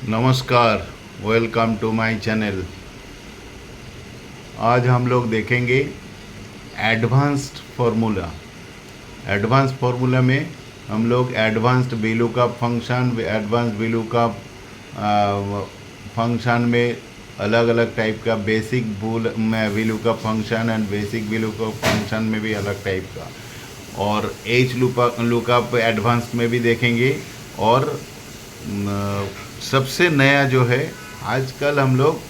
नमस्कार, welcome to my channel. आज हम लोग देखेंगे एडवांस्ड फार्मूला। एडवांस्ड फार्मूला में हम लोग advanced VLOOKUP function, advanced VLOOKUP function में अलग अलग टाइप का basic VLOOKUP function and basic VLOOKUP function में भी अलग टाइप का, और एच लुकअप एडवांस्ड में भी देखेंगे। और सबसे नया जो है आजकल हम लोग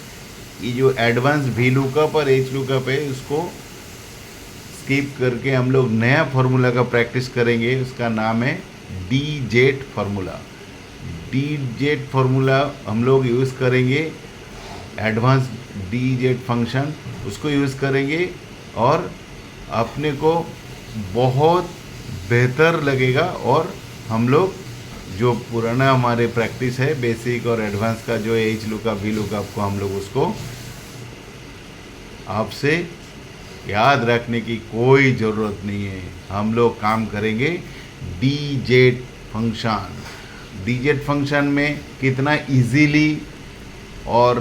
ये जो एडवांस VLOOKUP और एच लुकअप है उसको स्किप करके हम लोग नया फार्मूला का प्रैक्टिस करेंगे। उसका नाम है DJET फार्मूला। DJET फार्मूला हम लोग यूज़ करेंगे, एडवांस DJET फंक्शन उसको यूज़ करेंगे और अपने को बहुत बेहतर लगेगा। और हम लोग जो पुराना हमारे प्रैक्टिस है बेसिक और एडवांस का, जो एच लुकअप VLOOKUP को हम लोग उसको आपसे याद रखने की कोई ज़रूरत नहीं है। हम लोग काम करेंगे DJET फंक्शन। DJET फंक्शन में कितना इजीली और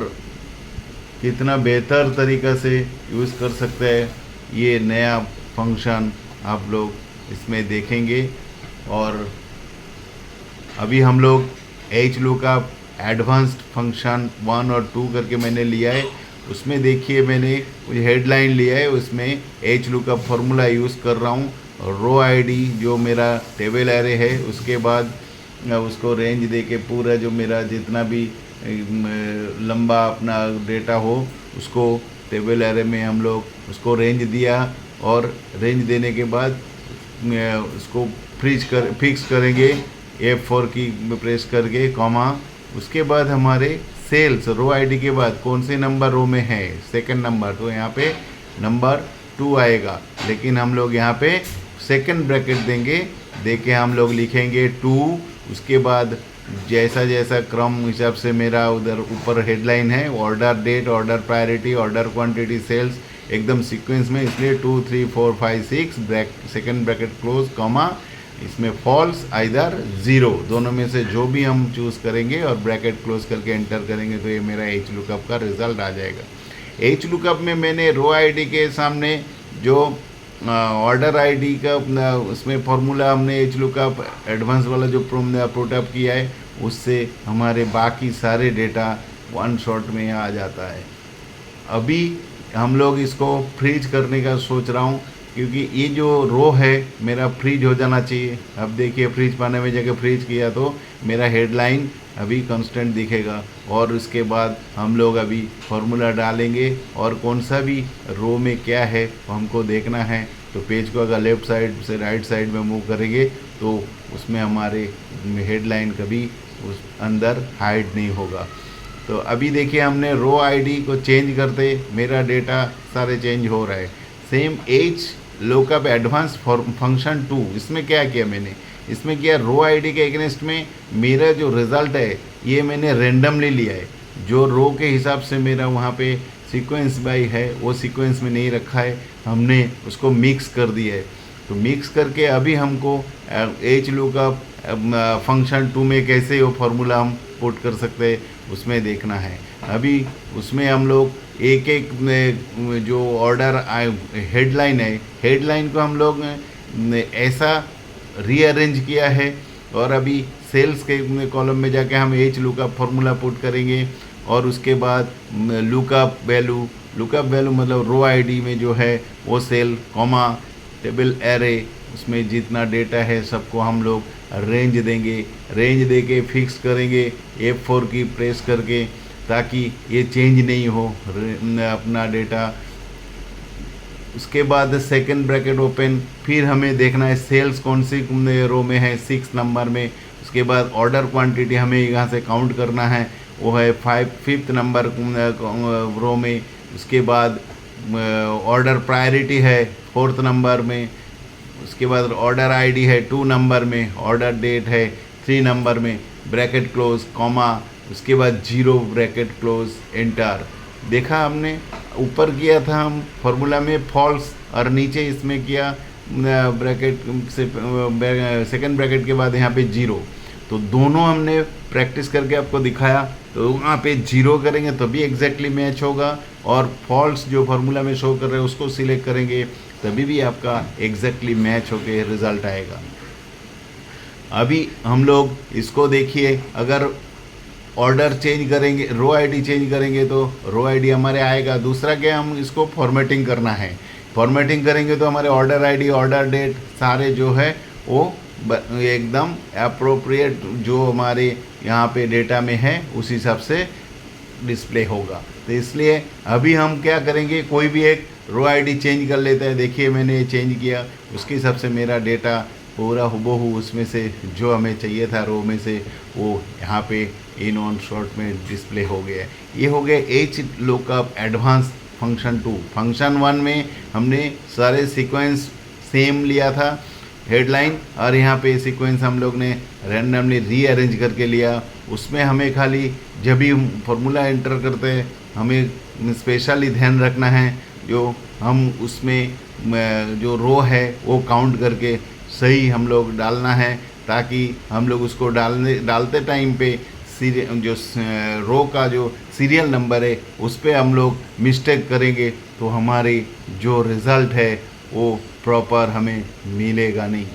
कितना बेहतर तरीक़ा से यूज़ कर सकते हैं, ये नया फंक्शन आप लोग इसमें देखेंगे। और अभी हम लोग एच लुकअप एडवांस्ड फंक्शन 1 और 2 करके मैंने लिया है। उसमें देखिए मैंने हेडलाइन लिया है, उसमें एच लुकअप फार्मूला यूज़ कर रहा हूँ। रो आईडी जो मेरा टेबल एरे है, उसके बाद उसको रेंज दे के पूरा जो मेरा जितना भी लंबा अपना डेटा हो उसको टेबल एरे में हम लोग उसको रेंज दिया, और रेंज देने के बाद उसको फिक्स करेंगे F4 की प्रेस करके, कॉमा। उसके बाद हमारे सेल्स रो आईडी के बाद कौन से नंबर रो में है, सेकंड नंबर, तो यहाँ पे नंबर 2 आएगा। लेकिन हम लोग यहाँ पे सेकंड ब्रैकेट देंगे, देके हम लोग लिखेंगे 2। उसके बाद जैसा जैसा क्रम हिसाब से मेरा उधर ऊपर हेडलाइन है, order date, order priority, order quantity, sales एकदम सीक्वेंस में, इसलिए 2 3 4 5 6 सेकंड ब्रैकेट क्लोज, कॉमा। इसमें फॉल्स आइदर 0 दोनों में से जो भी हम चूज़ करेंगे और ब्रैकेट क्लोज करके एंटर करेंगे तो ये मेरा एच लुकअप का रिज़ल्ट आ जाएगा। एच लुकअप में मैंने रो आईडी के सामने जो ऑर्डर आईडी का उसमें फार्मूला हमने एच लुकअप एडवांस वाला जो पुटअप किया है, उससे हमारे बाकी सारे डेटा वन शॉट में आ जाता है। अभी हम लोग इसको फ्रीज करने का सोच रहा हूँ, क्योंकि ये जो रो है मेरा फ्रीज हो जाना चाहिए। अब देखिए फ्रीज पाने में जगह फ्रीज किया तो मेरा हेडलाइन अभी कांस्टेंट दिखेगा। और उसके बाद हम लोग अभी फार्मूला डालेंगे, और कौन सा भी रो में क्या है हमको देखना है। तो पेज को अगर लेफ़्ट साइड से राइट साइड में मूव करेंगे तो उसमें हमारे हेडलाइन कभी उस अंदर हाइड नहीं होगा। तो अभी देखिए हमने रो आईडी को चेंज करते मेरा डेटा सारे चेंज हो रहा है। Same H lookup advance function 2, इसमें क्या किया मैंने, इसमें किया रो आईडी के अगेंस्ट में मेरा जो रिज़ल्ट है ये मैंने रेंडमली लिया है। जो रो के हिसाब से मेरा वहाँ पे सीक्वेंस बाई है वो सीक्वेंस में नहीं रखा है, हमने उसको मिक्स कर दिया है। तो मिक्स करके अभी हमको एच लुकअप फंक्शन 2 में कैसे वो फार्मूला हम पुट कर सकते हैं उसमें देखना है। अभी उसमें हम लोग एक एक जो ऑर्डर हेडलाइन है, हेडलाइन को हम लोग ऐसा रीअरेंज किया है। और अभी सेल्स के कॉलम में जाके हम एच लुकअप फार्मूला पुट करेंगे, और उसके बाद लुकअप वैल्यू मतलब रो आईडी में जो है वो सेल, कॉमा, टेबल एरे, उसमें जितना डेटा है सबको हम लोग रेंज देंगे। रेंज दे के फिक्स करेंगे F4 की प्रेस करके, ताकि ये चेंज नहीं हो अपना डेटा। उसके बाद सेकंड ब्रैकेट ओपन, फिर हमें देखना है सेल्स कौन सी रो में है, 6 नंबर में। उसके बाद ऑर्डर क्वांटिटी हमें यहाँ से काउंट करना है, वो है 5th नंबर रो में। उसके बाद ऑर्डर प्रायोरिटी है 4th नंबर में। उसके बाद ऑर्डर आईडी है 2 नंबर में, ऑर्डर डेट है 3 नंबर में, ब्रैकेट क्लोज, कॉमा। उसके बाद 0 ब्रैकेट क्लोज, एंटर। देखा हमने ऊपर किया था हम फार्मूला में फॉल्स, और नीचे इसमें किया ब्रैकेट से सेकंड ब्रैकेट के बाद यहाँ पे 0। तो दोनों हमने प्रैक्टिस करके आपको दिखाया। तो वहाँ पे 0 करेंगे तो भी एग्जैक्टली मैच होगा, और फॉल्स जो फार्मूला में शो कर रहे हैं उसको सिलेक्ट करेंगे तभी भी आपका एग्जैक्टली मैच होके रिजल्ट आएगा। अभी हम लोग इसको देखिए, अगर ऑर्डर चेंज करेंगे, रो आईडी चेंज करेंगे तो रो आईडी हमारे आएगा। दूसरा क्या, हम इसको फॉर्मेटिंग करना है। फॉर्मेटिंग करेंगे तो हमारे ऑर्डर आईडी, ऑर्डर डेट सारे जो है वो एकदम अप्रोप्रिएट जो हमारे यहाँ पे डेटा में है उस हिसाब से डिस्प्ले होगा। तो इसलिए अभी हम क्या करेंगे, कोई भी एक रो आईडी चेंज कर लेते हैं। देखिए मैंने ये चेंज किया, उसके हिसाब से मेरा डेटा पूरा हुबहू उसमें से जो हमें चाहिए था रो में से वो यहाँ पे इन ऑन शॉर्ट में डिस्प्ले हो गया। ये हो गया H lookup advance function 2। Function 1 में हमने सारे सीक्वेंस सेम लिया था, हेडलाइन, और यहाँ पे सीक्वेंस हम लोग ने रैंडमली रीअरेंज करके लिया। उसमें हमें खाली जब भी फॉर्मूला एंटर करते हैं हमें स्पेशली ध्यान रखना है जो हम उसमें जो रो है वो काउंट करके सही हम लोग डालना है, ताकि हम लोग उसको डालते टाइम पे जो रो का जो सीरियल नंबर है उस पर हम लोग मिस्टेक करेंगे तो हमारी जो रिज़ल्ट है वो प्रॉपर हमें मिलेगा नहीं।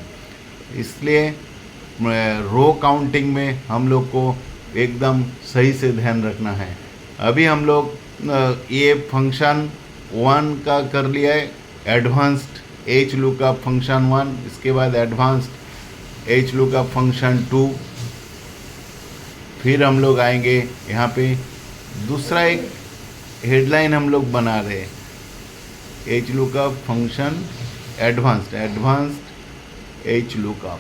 इसलिए रो काउंटिंग में हम लोग को एकदम सही से ध्यान रखना है। अभी हम लोग ये फंक्शन 1 का कर लिया है, एडवांस्ड एच लुकअप फंक्शन 1, इसके बाद एडवांस्ड एच लुकअप फंक्शन 2। फिर हम लोग आएंगे यहाँ पे दूसरा एक हेडलाइन हम लोग बना रहे हैं, H lookup function advanced H lookup.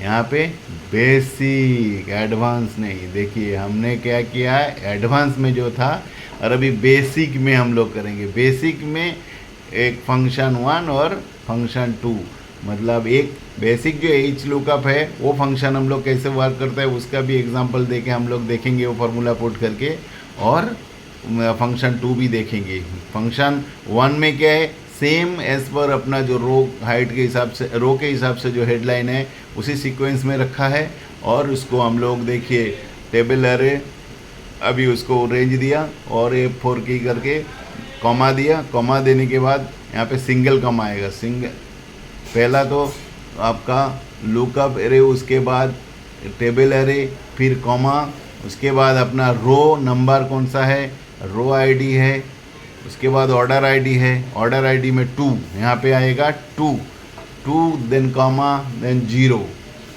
यहाँ पे बेसिक, एडवांस नहीं। देखिए हमने क्या किया है, एडवांस में जो था और अभी बेसिक में हम लोग करेंगे। बेसिक में एक फंक्शन 1 और फंक्शन 2, मतलब एक बेसिक जो एच लुकअप है वो फंक्शन हम लोग कैसे वर्क करता है उसका भी एग्जांपल देके हम लोग देखेंगे वो फार्मूला पुट करके, और फंक्शन 2 भी देखेंगे। फंक्शन 1 में क्या है, सेम एज पर अपना जो रो हाइट के हिसाब से, रो के हिसाब से जो हेडलाइन है उसी सीक्वेंस में रखा है, और उसको हम लोग देखिए टेबल अरे अभी उसको रेंज दिया और F4 की करके कॉमा दिया। कॉमा देने के बाद यहाँ पे सिंगल कॉमा आएगा। पहला तो आपका लुकअप एरे, उसके बाद टेबल एरे, फिर कॉमा, उसके बाद अपना रो नंबर कौन सा है, रो आईडी है, उसके बाद ऑर्डर आईडी है, ऑर्डर आईडी में 2 यहाँ पे आएगा 2 देन कॉमा देन 0।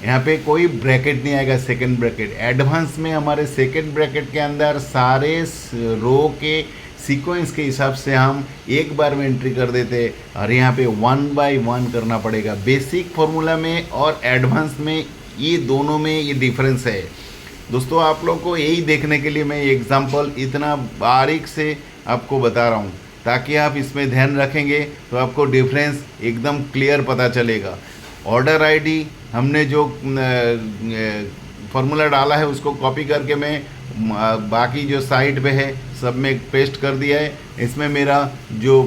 यहाँ पे कोई ब्रैकेट नहीं आएगा, सेकंड ब्रैकेट। एडवांस में हमारे सेकंड ब्रैकेट के अंदर सारे रो के सीक्वेंस के हिसाब से हम एक बार में एंट्री कर देते, और यहाँ पे 1 बाय 1 करना पड़ेगा। बेसिक फार्मूला में और एडवांस में ये दोनों में ये डिफरेंस है। दोस्तों आप लोग को यही देखने के लिए मैं एग्जांपल इतना बारीक से आपको बता रहा हूँ, ताकि आप इसमें ध्यान रखेंगे तो आपको डिफरेंस एकदम क्लियर पता चलेगा। ऑर्डर आईडी हमने जो फार्मूला डाला है उसको कॉपी करके मैं बाकी जो साइड पे है सब में पेस्ट कर दिया है। इसमें मेरा जो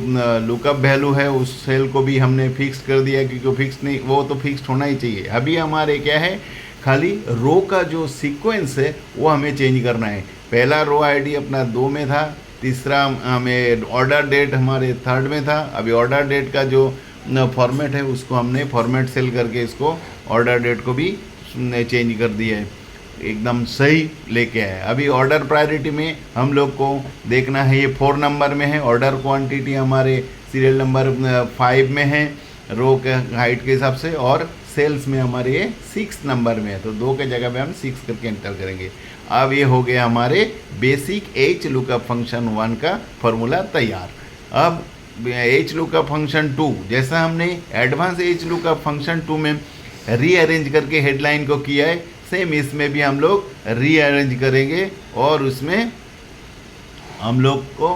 लुकअप वैल्यू है उस सेल को भी हमने फिक्स कर दिया है, क्योंकि फिक्स नहीं, वो तो फिक्स होना ही चाहिए। अभी हमारे क्या है, खाली रो का जो सीक्वेंस है वो हमें चेंज करना है। पहला रो आईडी अपना 2 में था, तीसरा हमें ऑर्डर डेट हमारे 3rd में था। अभी ऑर्डर डेट का जो फॉर्मेट है उसको हमने फॉर्मेट सेल करके इसको ऑर्डर डेट को भी चेंज कर दिया है, एकदम सही लेके आए। अभी ऑर्डर प्रायोरिटी में हम लोग को देखना है, ये 4 नंबर में है। ऑर्डर क्वांटिटी हमारे सीरियल नंबर 5 में है रो के हाइट के हिसाब से, और सेल्स में हमारे ये 6 नंबर में है, तो 2 के जगह पे हम 6 करके एंटर करेंगे। अब ये हो गया हमारे बेसिक एच लुकअप फंक्शन 1 का फॉर्मूला तैयार। अब एच लुकअप फंक्शन 2, जैसा हमने एडवांस एच लुकअप फंक्शन 2 में रीअरेंज करके हेडलाइन को किया है, सेम इसमें भी हम लोग रीअरेंज करेंगे और उसमें हम लोग को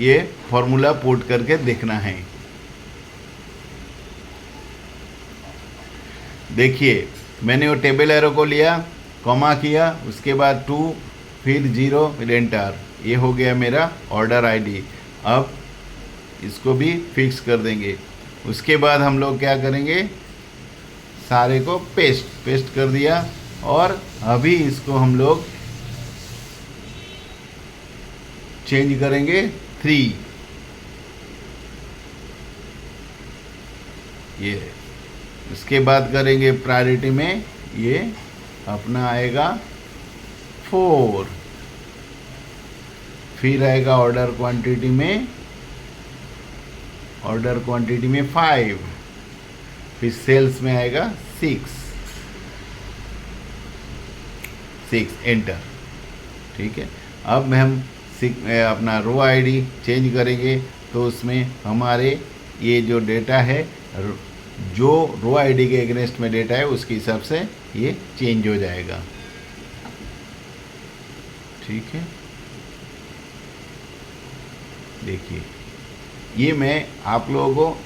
ये फॉर्मूला पुट करके देखना है। देखिए मैंने वो टेबल एरो को लिया, कॉमा किया, उसके बाद 2, फिर 0, फिर एंटर। ये हो गया मेरा ऑर्डर आईडी। अब इसको भी फिक्स कर देंगे। उसके बाद हम लोग क्या करेंगे, सारे को पेस्ट कर दिया और अभी इसको हम लोग चेंज करेंगे 3, ये। इसके बाद करेंगे प्रायोरिटी में, ये अपना आएगा 4, फिर आएगा ऑर्डर क्वांटिटी में 5, फिर सेल्स में आएगा 6 एंटर। ठीक है, अब हम अपना रो आईडी चेंज करेंगे, तो उसमें हमारे ये जो डेटा है, जो रो आईडी के अगेंस्ट में डेटा है उसके हिसाब से ये चेंज हो जाएगा। ठीक है, देखिए ये मैं आप लोगों को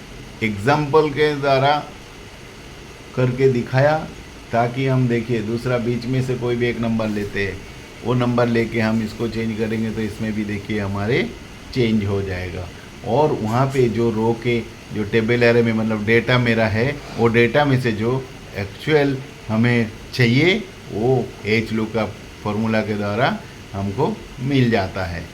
एग्जाम्पल के द्वारा करके दिखाया, ताकि हम देखिए दूसरा बीच में से कोई भी एक नंबर लेते हैं, वो नंबर लेके हम इसको चेंज करेंगे तो इसमें भी देखिए हमारे चेंज हो जाएगा। और वहाँ पे जो रो के जो टेबल एरे में मतलब डेटा मेरा है, वो डेटा में से जो एक्चुअल हमें चाहिए वो एच लुकअप फॉर्मूला के द्वारा हमको मिल जाता है।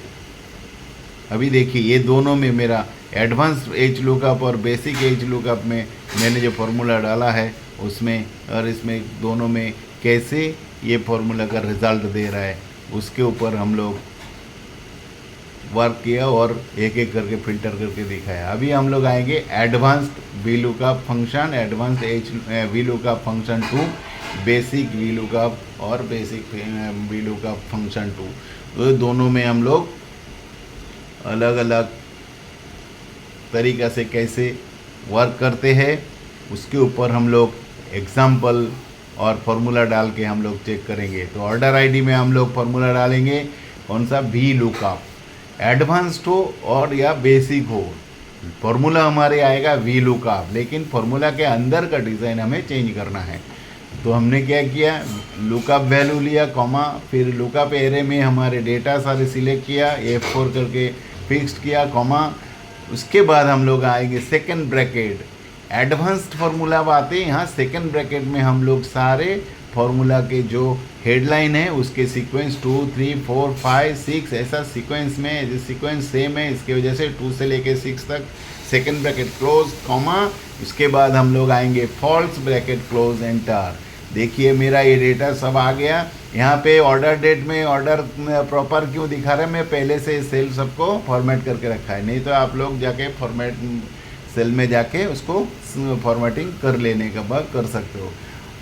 अभी देखिए ये दोनों में मेरा एडवांस एच लुकअप और बेसिक एच लुकअप में मैंने जो फार्मूला डाला है उसमें और इसमें दोनों में कैसे ये फार्मूला का रिज़ल्ट दे रहा है, उसके ऊपर हम लोग वर्क किया और एक एक करके फिल्टर करके दिखाया। अभी हम लोग आएंगे advanced V lookup function, advanced H V lookup function 2, basic V lookup और बेसिक वी लुकअप फंक्शन 2। तो दोनों में हम लोग अलग अलग तरीक़ा से कैसे वर्क करते हैं, उसके ऊपर हम लोग एग्जाम्पल और फार्मूला डाल के हम लोग चेक करेंगे। तो ऑर्डर आईडी में हम लोग फार्मूला डालेंगे कौन सा, वी लुकअप, एडवांस्ड हो और या बेसिक हो, फार्मूला हमारे आएगा वी लुकअप, लेकिन फार्मूला के अंदर का डिज़ाइन हमें चेंज करना है। तो हमने क्या किया, लुकअप वैल्यू लिया कॉमा, फिर लुकअप एरे में हमारे डेटा सारे सिलेक्ट किया, F4 करके फिक्स्ड किया कॉमा। उसके बाद हम लोग आएंगे सेकंड ब्रैकेट, एडवांस्ड फार्मूला आते हैं यहाँ सेकंड ब्रैकेट में हम लोग सारे फार्मूला के जो हेडलाइन है उसके सीक्वेंस 2, 3, 4, 5, 6 ऐसा सीक्वेंस में, सीक्वेंस सेम है, इसके वजह से 2 से लेके 6 तक सेकंड ब्रैकेट क्लोज कॉमा। उसके बाद हम लोग आएंगे फॉल्स ब्रैकेट क्लोज एंटर। देखिए मेरा ये डेटा सब आ गया। यहाँ पे ऑर्डर डेट में ऑर्डर प्रॉपर क्यों दिखा रहा है, मैं पहले से सेल सबको फॉर्मेट करके रखा है, नहीं तो आप लोग जाके फॉर्मेट सेल में जाके उसको फॉर्मेटिंग कर लेने का बाद कर सकते हो।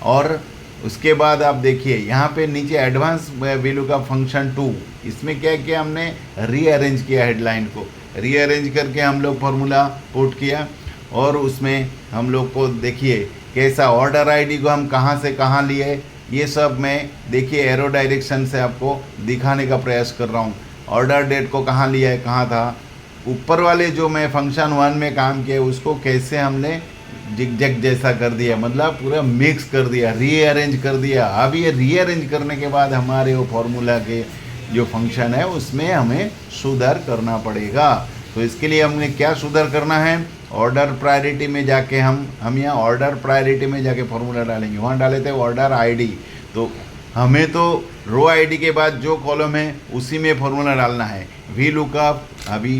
और उसके बाद आप देखिए यहाँ पे नीचे एडवांस वैल्यू का फंक्शन 2, इसमें क्या किया हमने, रीअरेंज किया, हेडलाइन को रीअरेंज करके हम लोग फार्मूला पुट किया। और उसमें हम लोग को देखिए कैसा ऑर्डर आईडी को हम कहाँ से कहाँ लिए, ये सब मैं देखिए एरो डायरेक्शन से आपको दिखाने का प्रयास कर रहा हूँ। ऑर्डर डेट को कहाँ लिया है, कहाँ था, ऊपर वाले जो मैं फंक्शन 1 में काम किया उसको कैसे हमने जिग जैसा कर दिया, मतलब पूरा मिक्स कर दिया, रीअरेंज कर दिया। अब ये रीअरेंज करने के बाद हमारे वो फार्मूला के जो फंक्शन है उसमें हमें सुधार करना पड़ेगा। तो इसके लिए हमने क्या सुधार करना है, ऑर्डर प्रायोरिटी में जाके हम यहाँ ऑर्डर प्रायोरिटी में जाके फार्मूला डालेंगे, वहाँ डाले थे ऑर्डर आईडी। तो हमें तो रो आईडी के बाद जो कॉलम है उसी में फार्मूला डालना है, वी लुकअप, अभी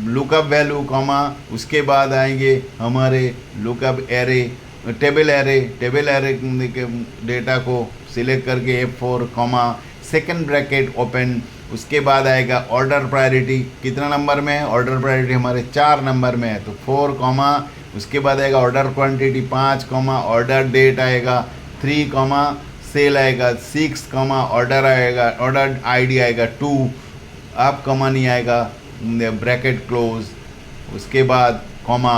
लुकअप वैल्यू कॉमा, उसके बाद आएंगे हमारे लुकअप एरे, टेबल एरे के डेटा को सिलेक्ट करके F4 comma, second bracket open. उसके बाद आएगा ऑर्डर प्रायोरिटी, कितना नंबर में है, ऑर्डर प्रायोरिटी हमारे 4 नंबर में है तो 4 कॉमा। उसके बाद आएगा order quantity 5 comma, order date आएगा 3 कॉमा, सेल आएगा 6 कॉमा, ऑर्डर आएगा, ऑर्डर आईडी आएगा 2, आप कॉमा नहीं आएगा, ब्रैकेट क्लोज। उसके बाद कॉमा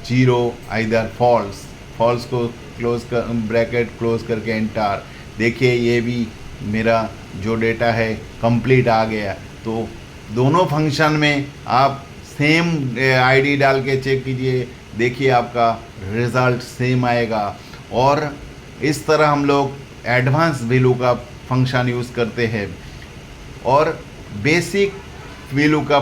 0 आइदर फॉल्स को क्लोज कर, ब्रैकेट क्लोज करके एंटर। देखिए ये भी मेरा जो डेटा है कंप्लीट आ गया। तो दोनों फंक्शन में आप सेम आईडी डाल के चेक कीजिए, देखिए आपका रिज़ल्ट सेम आएगा। और इस तरह हम लोग एडवांस वैल्यू का फंक्शन यूज़ करते हैं। और बेसिक वैल्यू का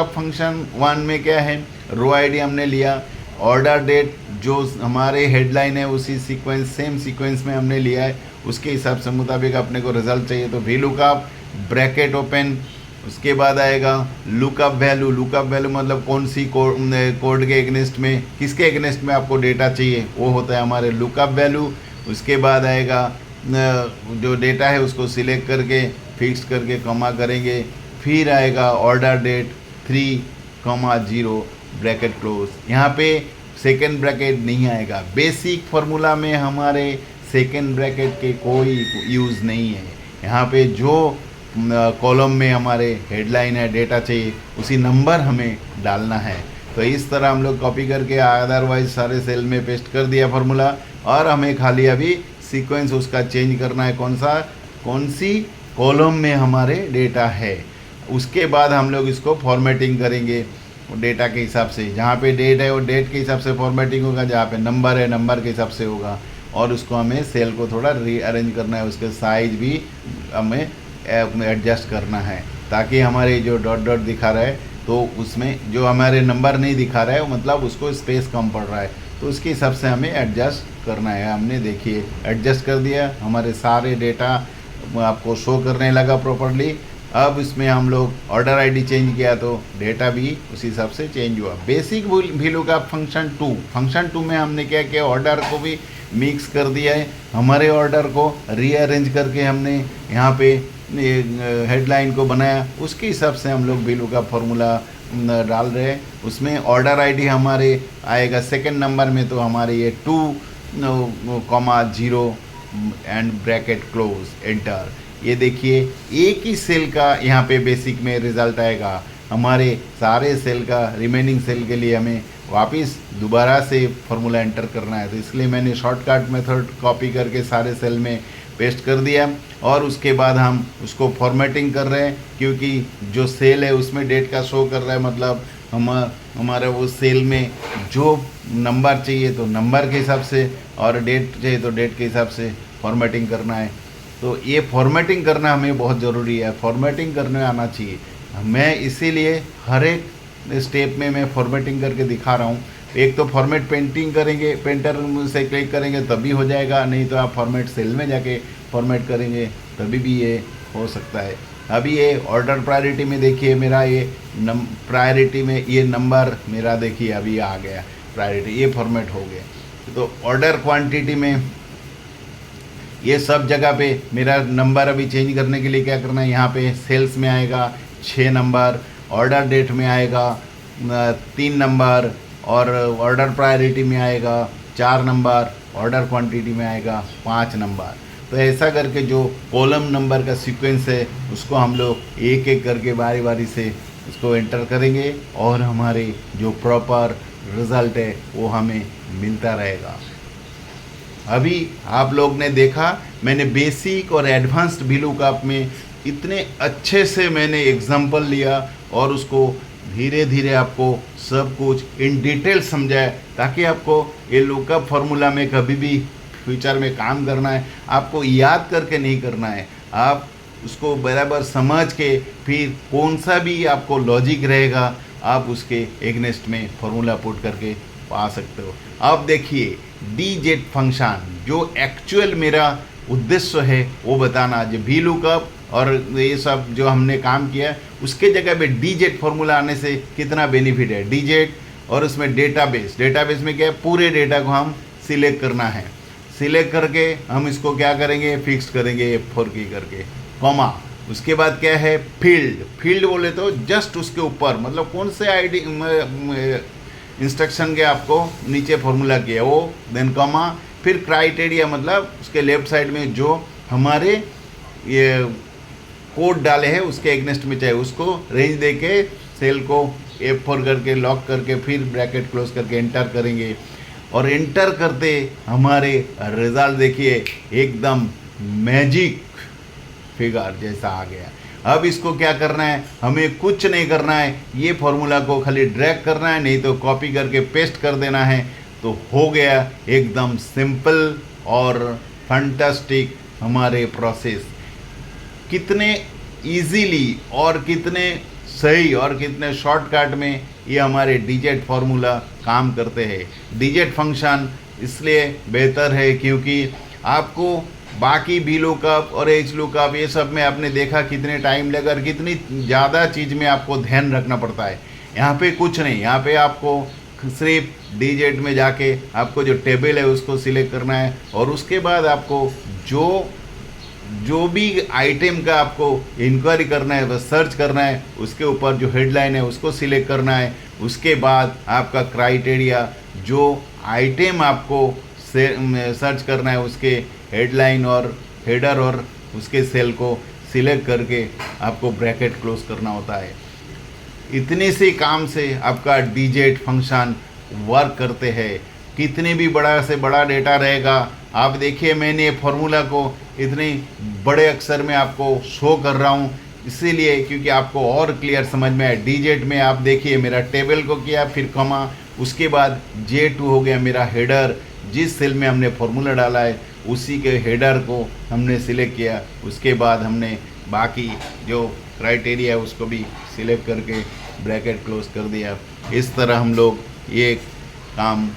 फंक्शन 1 में क्या है, रो आईडी हमने लिया ऑर्डर डेट जो हमारे हेडलाइन है उसी सीक्वेंस सेम सीक्वेंस में हमने लिया है, उसके हिसाब से मुताबिक अपने को रिजल्ट चाहिए तो वी लुकअप ब्रैकेट ओपन, उसके बाद आएगा लुकअप वैल्यू। लुकअप वैल्यू मतलब कौन सी कोड के एगनेस्ट में, किसके एगनेस्ट में आपको डेटा चाहिए, वो होता है हमारे लुकअप वैल्यू। उसके बाद आएगा जो डेटा है उसको सिलेक्ट करके फिक्स करके कॉमा करेंगे, फिर आएगा ऑर्डर डेट 3,0 ब्रैकेट क्लोज। यहाँ पे सेकेंड ब्रैकेट नहीं आएगा। बेसिक फार्मूला में हमारे सेकेंड ब्रैकेट के कोई यूज़ नहीं है। यहाँ पे जो कॉलम में हमारे हेडलाइन है डेटा चाहिए उसी नंबर हमें डालना है। तो इस तरह हम लोग कॉपी करके अदरवाइज सारे सेल में पेस्ट कर दिया फार्मूला, और हमें खाली अभी सीक्वेंस उसका चेंज करना है, कौन सी कॉलम में हमारे डेटा है। उसके बाद हम लोग इसको फॉर्मेटिंग करेंगे डेटा के हिसाब से। जहाँ पे डेट है वो डेट के हिसाब से फॉर्मेटिंग होगा, जहाँ पे नंबर है नंबर के हिसाब से होगा। और उसको हमें सेल को थोड़ा रीअरेंज करना है, उसके साइज भी हमें एडजस्ट करना है ताकि हमारे जो डॉट डॉट दिखा रहा है तो उसमें जो हमारे नंबर नहीं दिखा रहा है मतलब उसको स्पेस कम पड़ रहा है, तो उसके हिसाब से हमें एडजस्ट करना है। हमने देखिए एडजस्ट कर दिया, हमारे सारे डेटा आपको शो करने लगा प्रॉपरली। अब इसमें हम लोग ऑर्डर आईडी चेंज किया तो डेटा भी उसी हिसाब से चेंज हुआ। बेसिक वैल्यू का फंक्शन 2 में हमने क्या किया, ऑर्डर को भी मिक्स कर दिया है। हमारे ऑर्डर को रीअरेंज करके हमने यहाँ पे हेडलाइन को बनाया, उसके हिसाब से हम लोग वैल्यू का फॉर्मूला डाल रहे हैं। उसमें ऑर्डर आईडी हमारे आएगा सेकंड नंबर में, तो हमारे ये 2,0 एंड ब्रैकेट क्लोज एंटर। ये देखिए एक ही सेल का यहाँ पे बेसिक में रिजल्ट आएगा। हमारे सारे सेल का रिमेनिंग सेल के लिए हमें वापस दोबारा से फॉर्मूला एंटर करना है, तो इसलिए मैंने शॉर्टकट मेथड कॉपी करके सारे सेल में पेस्ट कर दिया। और उसके बाद हम उसको फॉर्मेटिंग कर रहे हैं क्योंकि जो सेल है उसमें डेट का शो कर रहा है, मतलब हमारे वो सेल में जो नंबर चाहिए तो नंबर के हिसाब से और डेट चाहिए तो डेट के हिसाब से फॉर्मेटिंग करना है। तो ये फॉर्मेटिंग करना हमें बहुत ज़रूरी है, फॉर्मेटिंग करने आना चाहिए। मैं इसीलिए हर एक स्टेप में मैं फॉर्मेटिंग करके दिखा रहा हूँ। एक तो फॉर्मेट पेंटिंग करेंगे, पेंटर से क्लिक करेंगे तभी हो जाएगा, नहीं तो आप फॉर्मेट सेल में जाके फॉर्मेट करेंगे तभी भी ये हो सकता है। अभी ये ऑर्डर प्रायोरिटी में देखिए मेरा ये प्रायोरिटी में ये नंबर मेरा देखिए अभी आ गया प्रायोरिटी, ये फॉर्मेट हो गया। तो ऑर्डर क्वांटिटी में ये सब जगह पे मेरा नंबर अभी चेंज करने के लिए क्या करना है, यहाँ पे सेल्स में आएगा 6 नंबर, ऑर्डर डेट में आएगा 3 नंबर, और ऑर्डर प्रायोरिटी में आएगा 4 नंबर, ऑर्डर क्वांटिटी में आएगा 5 नंबर। तो ऐसा करके जो कॉलम नंबर का सीक्वेंस है उसको हम लोग एक एक करके बारी बारी से उसको एंटर करेंगे और हमारे जो प्रॉपर रिज़ल्ट है वो हमें मिलता रहेगा। अभी आप लोग ने देखा मैंने बेसिक और एडवांस्ड VLOOKUP में इतने अच्छे से मैंने एग्जाम्पल लिया और उसको धीरे धीरे आपको सब कुछ इन डिटेल समझाया ताकि आपको ये लुकअप फार्मूला में कभी भी फ्यूचर में काम करना है आपको याद करके नहीं करना है, आप उसको बराबर समझ के फिर कौन सा भी आपको लॉजिक रहेगा आप उसके एगनेस्ट में फार्मूला पुट करके पा सकते हो। अब देखिए DZ फंक्शन जो एक्चुअल मेरा उद्देश्य है वो बताना, जो VLOOKUP और ये सब जो हमने काम किया उसके जगह पे DZ फार्मूला आने से कितना बेनिफिट है। DZ और उसमें डेटाबेस में क्या है, पूरे डेटा को हम सिलेक्ट करना है, सिलेक्ट करके हम इसको क्या करेंगे, फिक्स करेंगे F4 की करके, कॉमा। उसके बाद क्या है, फील्ड बोले तो जस्ट उसके ऊपर, मतलब कौन से आईडी इंस्ट्रक्शन के आपको नीचे फॉर्मूला किया वो, देन कॉमा, फिर क्राइटेरिया मतलब उसके लेफ्ट साइड में जो हमारे ये कोड डाले हैं उसके एगनेस्ट में चाहिए उसको रेंज दे के सेल को F4 करके लॉक करके फिर ब्रैकेट क्लोज करके एंटर करेंगे। और एंटर करते हमारे रिजल्ट देखिए एकदम मैजिक फिगर जैसा आ गया। अब इसको क्या करना है, हमें कुछ नहीं करना है, ये फॉर्मूला को खाली ड्रैग करना है, नहीं तो कॉपी करके पेस्ट कर देना है, तो हो गया एकदम सिंपल और फैंटास्टिक हमारे प्रोसेस। कितने इजीली और कितने सही और कितने शॉर्टकट में ये हमारे डीजेट फार्मूला काम करते हैं। डीजेट फंक्शन इसलिए बेहतर है क्योंकि आपको बाकी बी लुकअप और एच लुकअप ये सब में आपने देखा कितने टाइम लगा और कितनी ज़्यादा चीज़ में आपको ध्यान रखना पड़ता है। यहाँ पे कुछ नहीं, यहाँ पे आपको सिर्फ डीजेट में जाके आपको जो टेबल है उसको सिलेक्ट करना है और उसके बाद आपको जो भी आइटम का आपको इंक्वायरी करना है, बस सर्च करना है, उसके ऊपर जो हेडलाइन है उसको सिलेक्ट करना है। उसके बाद आपका क्राइटेरिया जो आइटम आपको सर्च करना है उसके हेडलाइन और हेडर और उसके सेल को सिलेक्ट करके आपको ब्रैकेट क्लोज करना होता है। इतने से काम से आपका डीजेट फंक्शन वर्क करते हैं। कितने भी बड़ा से बड़ा डेटा रहेगा, आप देखिए मैंने फॉर्मूला को इतने बड़े अक्षर में आपको शो कर रहा हूँ इसीलिए क्योंकि आपको और क्लियर समझ में आए। डीजेट में आप देखिए मेरा टेबल को किया, फिर कमा, उसके बाद J2 हो गया मेरा हेडर, जिस सेल में हमने फॉर्मूला डाला है उसी के हेडर को हमने सिलेक्ट किया। उसके बाद हमने बाकी जो क्राइटेरिया है उसको भी सिलेक्ट करके ब्रैकेट क्लोज कर दिया। इस तरह हम लोग ये काम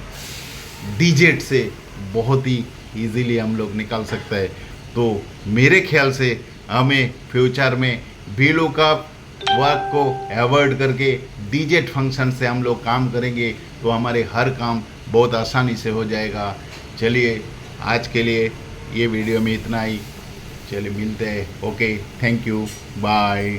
डीजेट से बहुत ही इजीली हम लोग निकाल सकते हैं। तो मेरे ख्याल से हमें फ्यूचर में वी लुकअप वर्क को अवॉइड करके डीजेट फंक्शन से हम लोग काम करेंगे तो हमारे हर काम बहुत आसानी से हो जाएगा। चलिए आज के लिए ये वीडियो में इतना ही, चलिए मिलते हैं। Okay, thank you, bye.